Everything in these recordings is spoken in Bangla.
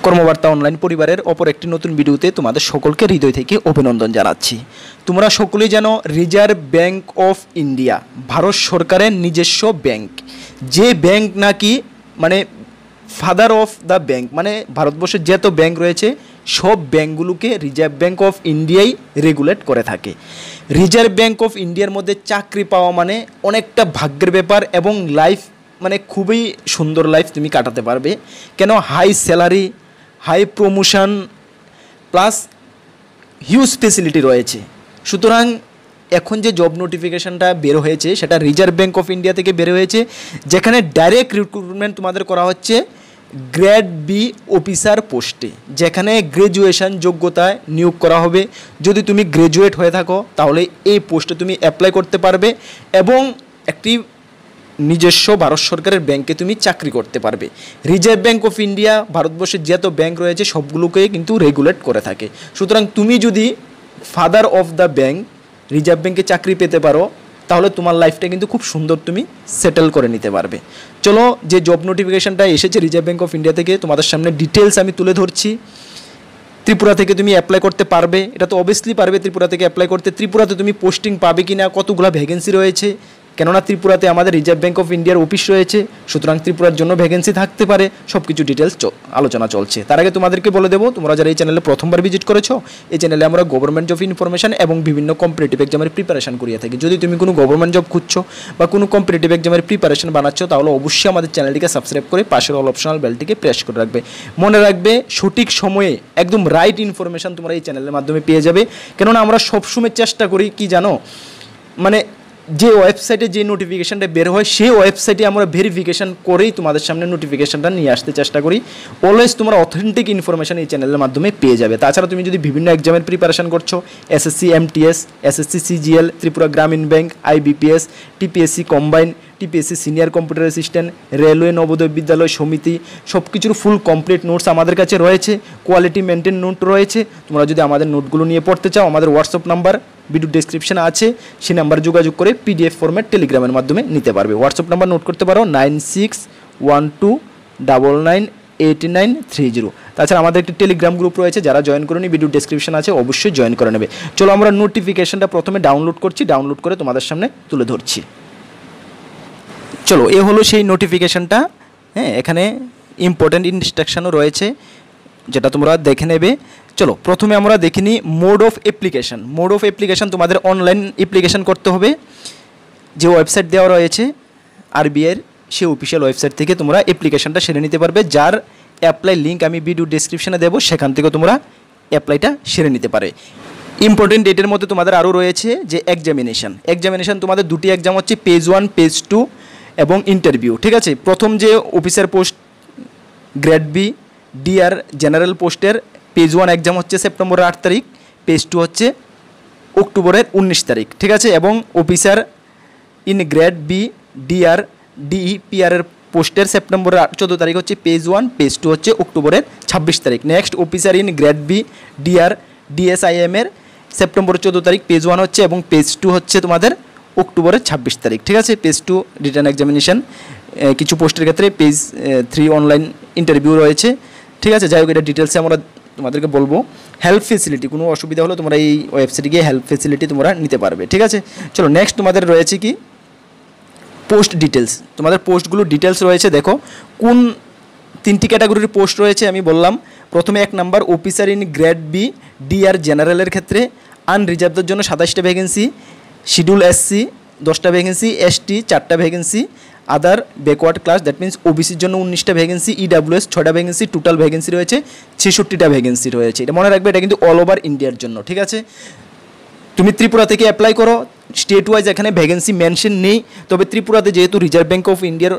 কর্মবার্তা অনলাইন পরিবারের অপর একটি নতুন ভিডিওতে তোমাদের সকলকে হৃদয় থেকে অভিনন্দন জানাচ্ছি। তোমরা সকলেই জানো reserve bank of India Bharat সরকারের নিজস্ব ব্যাংক, যে ব্যাংক নাকি মানে ফাদার অফ দ্য ব্যাংক, মানে ভারতবর্ষের যত ব্যাংক রয়েছে সব ব্যাংকগুলোকে রিজার্ভ ব্যাঙ্ক অফ ইন্ডিয়াই রেগুলেট করে থাকে। রিজার্ভ ব্যাঙ্ক অফ ইন্ডিয়ার মধ্যে চাকরি পাওয়া মানে অনেকটা ভাগ্যের ব্যাপার এবং লাইফ মানে খুবই সুন্দর লাইফ তুমি কাটাতে পারবে। কেন, high salary, high promotion plus huge facility রয়েছে। সুতরাং এখন যে জব নোটিফিকেশানটা বের হয়েছে সেটা রিজার্ভ ব্যাঙ্ক অফ ইন্ডিয়া থেকে বের হয়েছে, যেখানে ডাইরেক্ট রিক্রুটমেন্ট তোমাদের করা হচ্ছে গ্রেড বি অফিসার পোস্টে, যেখানে গ্র্যাজুয়েশন যোগ্যতায় নিয়োগ করা হবে। যদি তুমি গ্র্যাজুয়েট হয়ে থাকো তাহলে এই পোস্টে তুমি অ্যাপ্লাই করতে পারবে এবং একটি নিজস্ব ভারত সরকারের ব্যাংকে তুমি চাকরি করতে পারবে। রিজার্ভ ব্যাঙ্ক অফ ইন্ডিয়া ভারতবর্ষের যত ব্যাংক রয়েছে সবগুলোকেই কিন্তু রেগুলেট করে থাকে। সুতরাং তুমি যদি father of the bank reserve ব্যাঙ্কে চাকরি পেতে পারো তাহলে তোমার লাইফটা কিন্তু খুব সুন্দর তুমি সেটেল করে নিতে পারবে। চলো, যে জব নোটিফিকেশানটা এসেছে রিজার্ভ ব্যাঙ্ক অফ ইন্ডিয়া থেকে তোমাদের সামনে ডিটেলস আমি তুলে ধরছি। ত্রিপুরা থেকে তুমি অ্যাপ্লাই করতে পারবে, এটা তো অবভিয়াসলি পারবে ত্রিপুরা থেকে অ্যাপ্লাই করতে। ত্রিপুরাতে তুমি পোস্টিং পাবে কি না, কতগুলো ভ্যাকেন্সি রয়েছে, কেননা ত্রিপুরাতে আমাদের রিজার্ভ ব্যাঙ্ক অফ ইন্ডিয়ার অফিস রয়েছে, সুতরাং ত্রিপুরার জন্য ভ্যাকেন্সি থাকতে পারে। সব কিছু ডিটেলস আলোচনা চলছে। তার আগে তোমাদেরকে বলে দেবো, তোমরা যারা এই চ্যানেলে প্রথমবার ভিজিট করেছো, এই চ্যানেলে আমরা গভর্নমেন্ট জব ইনফরমেশন এবং বিভিন্ন কম্পিটিটিভ এক্সামের প্রিপারেশন করিয়ে থাকি। যদি তুমি কোনো গভর্নমেন্ট জব খুঁজছো বা কোনো কম্পিটিটিভ এক্সামের প্রিপারেশন বানাচ্ছো তাহলে অবশ্যই আমাদের চ্যানেলটিকে সাবস্ক্রাইব করে পাশের অল অপশনাল বেলটিকে প্রেস করে রাখবে। মনে রাখবে সঠিক সময়ে একদম রাইট ইনফরমেশন তোমরা এই চ্যানেলের মাধ্যমে পেয়ে যাবে। কেননা আমরা সবসময় চেষ্টা করি কি জানো, মানে যে ওয়েবসাইটে যে নোটিফিকেশানটা বের হয় সেই ওয়েবসাইটে আমরা ভেরিফিকেশান করেই তোমাদের সামনে নোটিফিকেশানটা নিয়ে আসতে চেষ্টা করি। অলওয়েজ তোমরা অথেন্টিক ইনফরমেশান এই চ্যানেলের মাধ্যমে পেয়ে যাবে। তাছাড়া তুমি যদি বিভিন্ন এক্সামের প্রিপারেশন করছো, SSC MTS, SSC CGL, Tripura Gramin bank, IBPS, TPSC combine, TPSC senior computer assistant, railway Navodaya Vidyalaya Samiti, সব কিছুর ফুল কমপ্লিট নোটস আমাদের কাছে রয়েছে, কোয়ালিটি মেনটেন নোট রয়েছে। তোমরা যদি আমাদের নোটগুলো নিয়ে পড়তে চাও আমাদের হোয়াটসঅ্যাপ নাম্বার ভিডিও ডেসক্রিপশনে আছে, সেই নাম্বার যোগাযোগ করে পিডিএফ ফরম্যাট টেলিগ্রামের মাধ্যমে নিতে পারবে। হোয়াটসঅ্যাপ নাম্বার নোট করতে পারো 9612998930। তাছাড়া আমাদের একটি টেলিগ্রাম গ্রুপ রয়েছে, যারা জয়েন করেনি ভিডিও ডেসক্রিপশন আছে অবশ্যই জয়েন করে নেবে। চলো আমরা নোটিফিকেশনটা প্রথমে ডাউনলোড করছি, ডাউনলোড করে তোমাদের সামনে তুলে ধরছি। চলো, এ হলো সেই নোটিফিকেশানটা। হ্যাঁ, এখানে ইম্পর্ট্যান্ট ইনস্ট্রাকশনও রয়েছে যেটা তোমরা দেখে নেবে। চলো প্রথমে আমরা দেখে নিই mode of application. Mode of application তোমাদের অনলাইন অ্যাপ্লিকেশান করতে হবে। যে ওয়েবসাইট দেওয়া রয়েছে আরবিআইয়ের, সেই অফিসিয়াল ওয়েবসাইট থেকে তোমরা অ্যাপ্লিকেশানটা সেরে নিতে পারবে। যার অ্যাপ্লাই লিঙ্ক আমি ভিডিও ডেসক্রিপশানে দেবো, সেখান থেকে তোমরা অ্যাপ্লাইটা সেরে নিতে পারে। ইম্পর্টেন্ট ডেটের মধ্যে তোমাদের আরও রয়েছে যে এক্সামিনেশান তোমাদের দুটি এক্সাম হচ্ছে, পেজ 1 পেজ 2 এবং ইন্টারভিউ। ঠিক আছে, প্রথম যে officer post grade B DR general পোস্টের পেজ 1 এক্সাম হচ্ছে সেপ্টেম্বরের 8 তারিখ, পেজ 2 হচ্ছে অক্টোবরের 19 তারিখ। ঠিক আছে, এবং officer in grade B DR ডিইপিআরের পোস্টের সেপ্টেম্বরের 14 তারিখ হচ্ছে পেজ 1, পেজ 2 হচ্ছে অক্টোবরের 26 তারিখ। Next officer in grade B DR ডিএসআইএমের সেপ্টেম্বরের 14 তারিখ পেজ 1 হচ্ছে এবং পেজ 2 হচ্ছে তোমাদের অক্টোবরের 26 তারিখ। ঠিক আছে, পেজ 2 রিটার্ন এক্সামিনেশান, কিছু পোস্টের ক্ষেত্রে পেজ 3 অনলাইন ইন্টারভিউ রয়েছে। ঠিক আছে, যাই হোক এটা ডিটেলসে আমরা তোমাদেরকে বলবো। হেল্প ফেসিলিটি, কোনো অসুবিধা হলে তোমরা এই ওয়েবসাইটে গিয়ে হেল্প ফেসিলিটি তোমরা নিতে পারবে। ঠিক আছে, চলো নেক্সট তোমাদের রয়েছে কি পোস্ট ডিটেলস। তোমাদের পোস্টগুলো ডিটেলস রয়েছে, দেখো কোন 3টি ক্যাটাগরির পোস্ট রয়েছে আমি বললাম। প্রথমে 1 number officer in grade B DR জেনারেলের ক্ষেত্রে আনরিজার্ভদের জন্য 27টা ভ্যাকেন্সি, শিডিউল এসসি 10টা ভ্যাকেন্সি, এসটি 4টা vacancy, other backward class that means ওবিসির জন্য 19টা ভ্যাকেন্সি, ইডাব্লিউএস 6টা ভ্যাকেন্সি, টোটাল ভ্যাকেন্সি রয়েছে 66টা ভ্যাকেন্সি রয়েছে। এটা মনে রাখবে, এটা কিন্তু অল ওভার ইন্ডিয়ার জন্য। ঠিক আছে, তুমি ত্রিপুরা থেকে অ্যাপ্লাই করো, স্টেট ওয়াইজ এখানে ভ্যাকেন্সি মেনশন নেই, তবে ত্রিপুরাতে যেহেতু রিজার্ভ ব্যাঙ্ক অফ ইন্ডিয়ার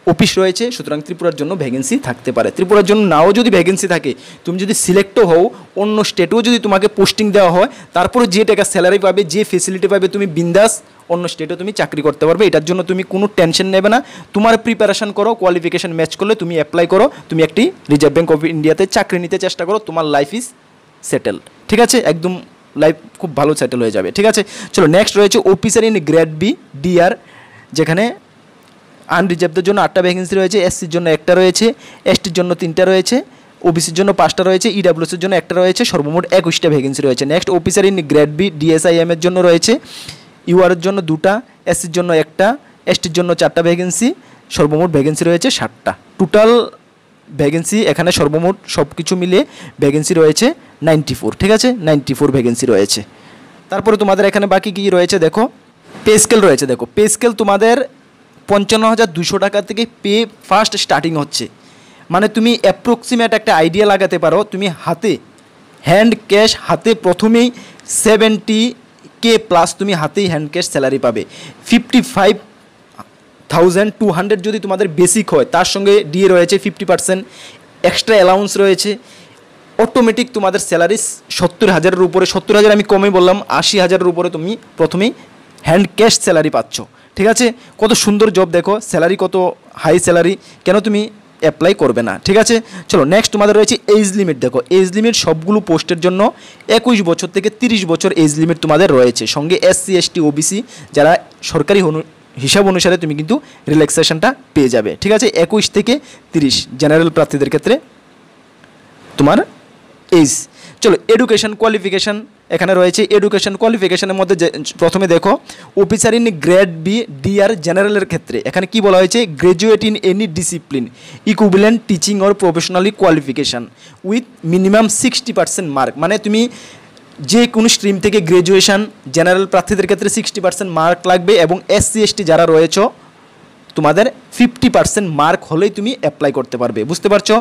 অফিস রয়েছে সুতরাং ত্রিপুরার জন্য ভ্যাকেন্সি থাকতে পারে। ত্রিপুরার জন্য নাও যদি ভ্যাকেন্সি থাকে, তুমি যদি সিলেক্টও হও, অন্য স্টেটেও যদি তোমাকে পোস্টিং দেওয়া হয়, তারপরে যে টাকা স্যালারি পাবে, যে ফেসিলিটি পাবে, তুমি বিন্দাস অন্য স্টেটেও তুমি চাকরি করতে পারবে। এটার জন্য তুমি কোনো টেনশন নেবে না। তোমার প্রিপারেশন করো, কোয়ালিফিকেশান ম্যাচ করলে তুমি অ্যাপ্লাই করো, তুমি একটি রিজার্ভ ব্যাঙ্ক অফ ইন্ডিয়াতে চাকরি নিতে চেষ্টা করো, তোমার লাইফ ইজ সেটেল। ঠিক আছে, একদম লাইফ খুব ভালো সেটেল হয়ে যাবে। ঠিক আছে, চলো নেক্সট রয়েছে officer in grade B DR, যেখানে আনরিজার্ভদের জন্য 8টা ভ্যাকেন্সি রয়েছে, এসসির জন্য 1টা রয়েছে, এসটির জন্য 3টা রয়েছে, ওবিসির জন্য 5টা রয়েছে, ইডাব্লিউএসের জন্য 1টা রয়েছে, সর্বমোট 21টা ভ্যাকেন্সি রয়েছে। Next officer in grade B DSIM এর জন্য রয়েছে, ইউআরের জন্য 2টা, এসসির জন্য 1টা, এসটির জন্য 4টা ভ্যাকেন্সি, সর্বমোট ভ্যাকেন্সি রয়েছে 60টা। টোটাল ভ্যাকেন্সি এখানে সর্বমোট সব কিছু মিলে ভ্যাকেন্সি রয়েছে 94, ঠিক আছে, 94 ভ্যাকেন্সি রয়েছে। তারপরে তোমাদের এখানে বাকি কী রয়েছে দেখো, পে স্কেল রয়েছে। দেখো পে স্কেল তোমাদের 55,200 টাকা থেকে পে ফার্স্ট স্টার্টিং হচ্ছে। মানে তুমি অ্যাপ্রক্সিমেট একটা আইডিয়া লাগাতে পারো, তুমি হাতে হ্যান্ড ক্যাশ হাতে প্রথমেই 70K প্লাস তুমি হাতেই হ্যান্ড ক্যাশ স্যালারি পাবে। 55,200 যদি তোমাদের বেসিক হয়, তার সঙ্গে ডিএ রয়েছে 50%, এক্সট্রা অ্যালাউন্স রয়েছে, অটোমেটিক তোমাদের স্যালারি 70,000-এর উপরে, 70,000 আমি কমে বললাম, 80,000-এর উপরে তুমি প্রথমেই হ্যান্ড ক্যাশ স্যালারি পাচ্ছ। ঠিক আছে, কত সুন্দর জব দেখো, স্যালারি কত হাই স্যালারি, কেন তুমি অ্যাপ্লাই করবে না? ঠিক আছে, চলো নেক্সট তোমাদের রয়েছে এজ লিমিট। দেখো এজ লিমিট সবগুলো পোস্টের জন্য 21 বছর থেকে 30 বছর এজ লিমিট তোমাদের রয়েছে। সঙ্গে এসসি এসটি ওবিসি যারা সরকারি হিসাব অনুসারে তুমি কিন্তু রিল্যাক্সেশনটা পেয়ে যাবে। ঠিক আছে, 21 থেকে 30 জেনারেল প্রার্থীদের ক্ষেত্রে তোমার এজ। চলো এডুকেশন কোয়ালিফিকেশান এখানে রয়েছে। এডুকেশন কোয়ালিফিকেশানের মধ্যে প্রথমে দেখো officer in grade B DR জেনারেলের ক্ষেত্রে এখানে কি বলা হয়েছে, graduate in any discipline equivalent teaching or professionally qualification with minimum 60% mark. মানে তুমি যে কোনো স্ট্রিম থেকে গ্র্যাজুয়েশান, জেনারেল প্রার্থীদের ক্ষেত্রে 60% মার্ক লাগবে, এবং এসসি এসটি যারা রয়েছে তোমাদের 50% মার্ক হলেই তুমি অ্যাপ্লাই করতে পারবে। বুঝতে পারছো,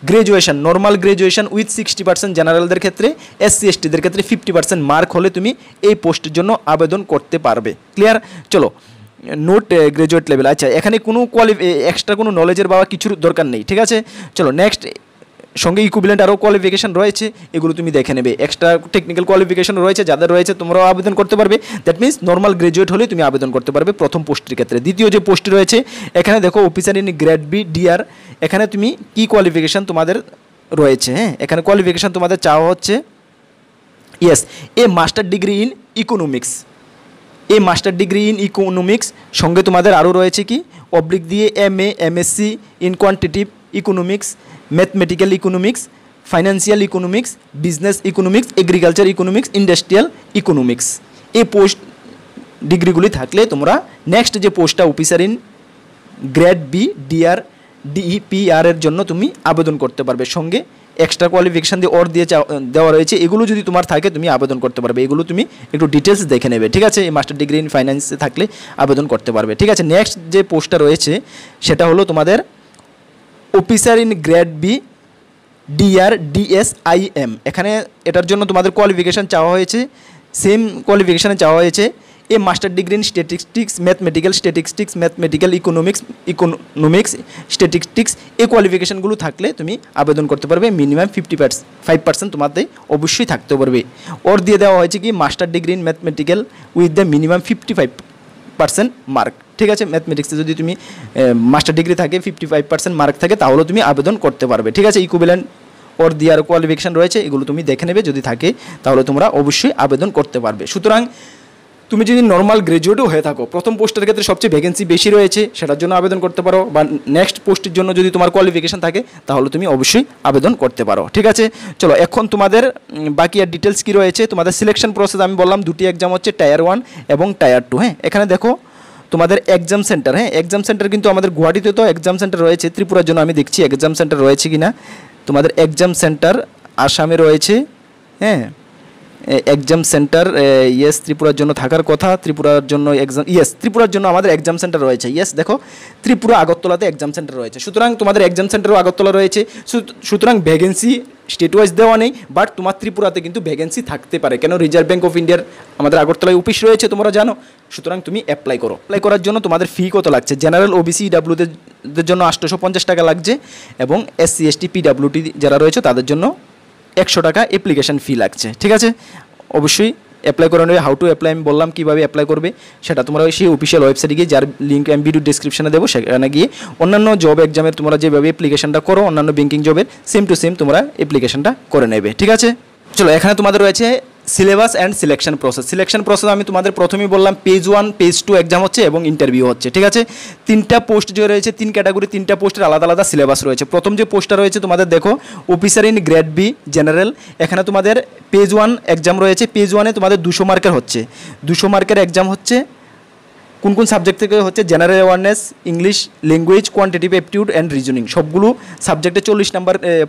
গ্র্যাজুয়েশন নর্মাল গ্র্যাজুয়েশন উইথ 60% জেনারেলদের ক্ষেত্রে, এসসি এসটিদের ক্ষেত্রে 50% মার্ক হলে তুমি এই পোস্টের জন্য আবেদন করতে পারবে। ক্লিয়ার? চলো নোট গ্র্যাজুয়েট লেভেল। আচ্ছা, এখানে কোনো এক্সট্রা কোনো নলেজের বা কিছুর দরকার নেই। ঠিক আছে, চলো নেক্সট সঙ্গে ইকুইভ্যালেন্ট আরও কোয়ালিফিকেশান রয়েছে, এগুলো তুমি দেখে নেবে। এক্সট্রা টেকনিক্যাল কোয়ালিফিকেশান রয়েছে, যাদের রয়েছে তোমরাও আবেদন করতে পারবে। দ্যাট মিনস নর্মাল গ্র্যাজুয়েট হলে তুমি আবেদন করতে পারবে প্রথম পোস্টের ক্ষেত্রে। দ্বিতীয় যে পোস্ট রয়েছে এখানে দেখো officer in grade B DR, এখানে তুমি কি কোয়ালিফিকেশান তোমাদের রয়েছে। হ্যাঁ, এখানে কোয়ালিফিকেশান তোমাদের চাওয়া হচ্ছে yes a master degree in economics, a master degree in economics. সঙ্গে তোমাদের আরও রয়েছে কি অবলিক দিয়ে MA MSc in quantitative economics, mathematical economics, financial economics, business economics, agriculture economics, industrial economics. এই পোস্ট ডিগ্রিগুলি থাকলে তোমরা নেক্সট যে পোস্টটা officer in grade B DR DEPR এর জন্য তুমি আবেদন করতে পারবে। সঙ্গে এক্সট্রা কোয়ালিফিকেশান দিয়ে ওর দিয়ে দেওয়া রয়েছে, এগুলো যদি তোমার থাকে তুমি আবেদন করতে পারবে। এগুলো তুমি একটু ডিটেলস দেখে নেবে। ঠিক আছে, এই মাস্টার ডিগ্রি ইন ফাইন্যান্সে থাকলে আবেদন করতে পারবে। ঠিক আছে, নেক্সট যে পোস্টটা রয়েছে সেটা হলো তোমাদের officer in grade B DR DSIM. এখানে এটার জন্য তোমাদের কোয়ালিফিকেশান চাওয়া হয়েছে, সেম কোয়ালিফিকেশানে চাওয়া হয়েছে a master degree in statistics mathematical economics statistics. এই কোয়ালিফিকেশানগুলো থাকলে তুমি আবেদন করতে পারবে। মিনিমাম 55% তোমাদের অবশ্যই থাকতে পারবে। ওর দিয়ে দেওয়া হয়েছে কি master degree in mathematical with the minimum 55% mark. ঠিক আছে, ম্যাথমেটিক্সে যদি তুমি মাস্টার ডিগ্রি থাকে 55% মার্ক থাকে তাহলে তুমি আবেদন করতে পারবে। ঠিক আছে, ইকুইভ্যালেন্ট ওর দিয়ে আর কোয়ালিফিকেশান রয়েছে, এগুলো তুমি দেখে নেবে, যদি থাকে তাহলে তোমরা অবশ্যই আবেদন করতে পারবে। সুতরাং তুমি যদি নর্মাল গ্র্যাজুয়েটও হয়ে থাকো, প্রথম পোস্টের ক্ষেত্রে সবচেয়ে ভ্যাকেন্সি বেশি রয়েছে, সেটার জন্য আবেদন করতে পারো, বা নেক্সট পোস্টের জন্য যদি তোমার কোয়ালিফিকেশান থাকে তাহলে তুমি অবশ্যই আবেদন করতে পারো। ঠিক আছে, চলো এখন তোমাদের বাকি আর ডিটেলস কী রয়েছে। তোমাদের সিলেকশন প্রসেস আমি বললাম দুটি এক্সাম হচ্ছে, টায়ার 1 এবং টায়ার 2। হ্যাঁ, এখানে দেখো তোমাদের এক্সাম সেন্টার। হ্যাঁ, এক্সাম সেন্টার কিন্তু আমাদের গুয়াহাটিতে তো এক্সাম সেন্টার রয়েছে, ত্রিপুরার জন্য আমি দেখছি এক্সাম সেন্টার রয়েছে কি না। তোমাদের এক্সাম সেন্টার আসামে রয়েছে। হ্যাঁ, এক্সাম সেন্টার ইয়েস ত্রিপুরার জন্য থাকার কথা, ত্রিপুরার জন্য এক্সাম ইয়েস ত্রিপুরার জন্য আমাদের এক্সাম সেন্টার রয়েছে। ইয়েস, দেখো ত্রিপুরা আগরতলাতে এক্সাম সেন্টার রয়েছে। সুতরাং তোমাদের এক্সাম সেন্টারও আগরতলা রয়েছে। সুতরাং ভ্যাকেন্সি স্টেট ওয়াইজ দেওয়া নেই, বাট তোমার ত্রিপুরাতে কিন্তু ভ্যাকেন্সি থাকতে পারে। কেন, রিজার্ভ ব্যাঙ্ক অফ ইন্ডিয়ার আমাদের আগরতলায় অফিস রয়েছে, তোমরা জানো। সুতরাং তুমি অ্যাপ্লাই করো। অ্যাপ্লাই করার জন্য তোমাদের ফি কত লাগছে, জেনারেল ওবিসি ডাব্লিউদের জন্য 850 টাকা লাগছে, এবং এসসি এসটি পিডাব্লিউটি যারা রয়েছে তাদের জন্য 100 টাকা অ্যাপ্লিকেশান ফি লাগছে। ঠিক আছে, অবশ্যই অ্যাপ্লাই করে নেবে। হাউ টু অ্যাপ্লাই আমি বললাম, কীভাবে অ্যাপ্লাই করবে সেটা তোমরা সেই অফিসিয়াল ওয়েবসাইটে গিয়ে, যার লিঙ্ক আমি ভিডিও ডিসক্রিপশনে দেবো, সেখানে গিয়ে অন্যান্য জব এক্সামের তোমরা যেভাবে অ্যাপ্লিকেশানটা করো, অন্যান্য ব্যাঙ্কিং জবের সেম টু সেম তোমরা অ্যাপ্লিকেশানটা করে নেবে। ঠিক আছে, চলো এখানে তোমাদের রয়েছে সিলেবাস অ্যান্ড সিলেকশন প্রসেস আমি তোমাদের প্রথমেই বললাম পেজ 1 পেজ 2 এক্সাম হচ্ছে এবং ইন্টারভিউ হচ্ছে, ঠিক আছে। 3টা পোস্ট যে রয়েছে 3 ক্যাটাগরি, 3টা পোস্টের আলাদা আলাদা সিলেবাস রয়েছে। প্রথম যে পোস্টটা রয়েছে তোমাদের দেখো officer in grade B general, এখানে তোমাদের পেজ 1 এক্সাম রয়েছে। পেজ 1-এ তোমাদের 200 মার্কের হচ্ছে, 200 মার্কের এক্সাম হচ্ছে। কোন কোন সাবজেক্ট থেকে হচ্ছে? General awareness, English language, quantitative aptitude and reasoning, সবগুলো সাবজেক্টে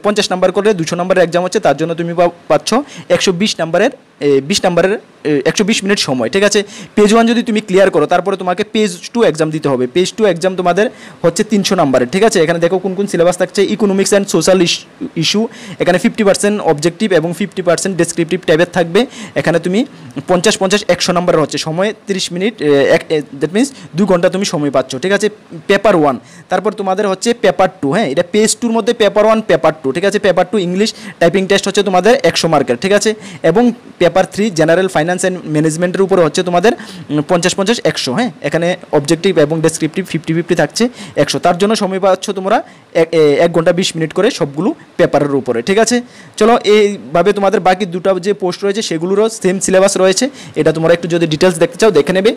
50 নাম্বার করে 200 নাম্বারের এক্সাম হচ্ছে। তার জন্য তুমি পাচ্ছ 120 নাম্বারের 120 মিনিট সময়, ঠিক আছে। পেজ 1 যদি তুমি ক্লিয়ার করো তারপরে তোমাকে পেজ 2 এক্সাম দিতে হবে। পেজ 2 এক্সাম তোমাদের হচ্ছে 300 নাম্বারের, ঠিক আছে। এখানে দেখো কোন কোন সিলেবাস থাকছে। ইকোনমিক্স অ্যান্ড সোশ্যাল ইস্যু, এখানে 50% অবজেক্টিভ এবং 50% ডেসক্রিপটিভ টাইপের থাকবে। এখানে তুমি 50 100 নাম্বারের হচ্ছে, সময় 30 মিনিট, দ্যাট মিনস 2 ঘন্টা তুমি সময় পাচ্ছ, ঠিক আছে। পেপার 1, তারপর তোমাদের হচ্ছে পেপার 2, হ্যাঁ এটা পেজ 2-র মধ্যে পেপার 1 পেপার 2, ঠিক আছে। পেপার 2 ইংলিশ টাইপিং টেস্ট হচ্ছে তোমাদের 100 মার্কের, ঠিক আছে। এবং পেপার 3 জেনারেল ফাইন্যান্স অ্যান্ড ম্যানেজমেন্টের উপরে হচ্ছে তোমাদের 50 100, হ্যাঁ এখানে অবজেক্টিভ এবং ডেসক্রিপটিভ 50 থাকছে 100। তার জন্য সময় পাচ্ছ তোমরা 1 ঘন্টা 20 মিনিট করে সবগুলো পেপারের উপরে, ঠিক আছে। চলো এইভাবে তোমাদের বাকি দুটো যে পোস্ট রয়েছে সেগুলোরও সেম সিলেবাস রয়েছে। এটা তোমরা একটু যদি ডিটেলস দেখতে চাও দেখে নেবে।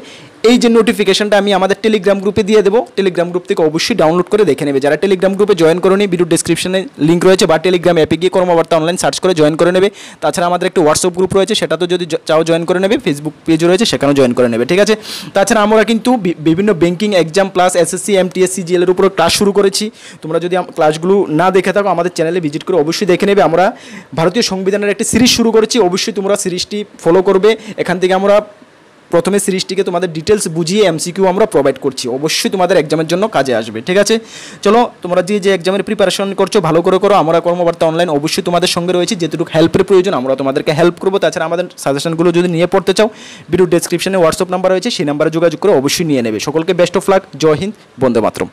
এই যে নোটিফিকেশনটা আমি আমাদের টেলিগ্রাম গ্রুপে দিয়ে দেবো, টেলিগ্রাম গ্রুপ থেকে অবশ্যই ডাউনলোড করে দেখে নেবে। যারা টেলিগ্রাম গ্রুপে জয়েন করে নি ভিডিও ডেসক্রিপশনে লিঙ্ক রয়েছে, বা টেলিগ্রাম অ্যাপে গিয়ে কর্মবার্তা অনলাইন সার্চ করে জয়েন করে নেবে। তাছাড়া আমাদের একটা হোয়াটসঅ্যাপ গ্রুপ রয়েছে, সেটা তো যদি চাও জয়েন করে নেবে। ফেসবুক পেজও রয়েছে, সেখানেও জয়েন করে নেবে, ঠিক আছে। তাছাড়া আমরা কিন্তু বিভিন্ন ব্যাংকিং এক্সাম প্লাস এসএসসি এমটিএসসি জিএলের উপরে ক্লাস শুরু করেছি। তোমরা যদি ক্লাসগুলো না দেখে থাকো আমাদের চ্যানেলে ভিজিট করে অবশ্যই দেখে নেবে। আমরা ভারতীয় সংবিধানের একটি সিরিজ শুরু করেছি, অবশ্যই তোমরা সিরিজটি ফলো করবে। এখান থেকে আমরা প্রথমে সিরিজটিকে তোমাদের ডিটেলস বুঝিয়ে এমসিকিউ আমরা প্রোভাইড করছি, অবশ্যই তোমাদের এক্সামের জন্য কাজে আসবে, ঠিক আছে। চলো তোমরা যে এক্সামের প্রিপারেশন করছো ভালো করে করো। আমরা কর্মবার্তা অনলাইন অবশ্যই তোমাদের সঙ্গে রয়েছি, যেটুকু হেল্পের প্রয়োজন আমরা তোমাদেরকে হেল্প করবো। তাছাড়া আমাদের সাজেশনগুলো যদি নিয়ে পড়তে চাও ভিডিও ডেসক্রিপশনে হোয়াটসঅ্যাপ নাম্বার রয়েছে, সেই নাম্বারে যোগাযোগ করে অবশ্যই নিয়ে নেবে। সকলকে best of luck, Jai Hind, Vande Mataram.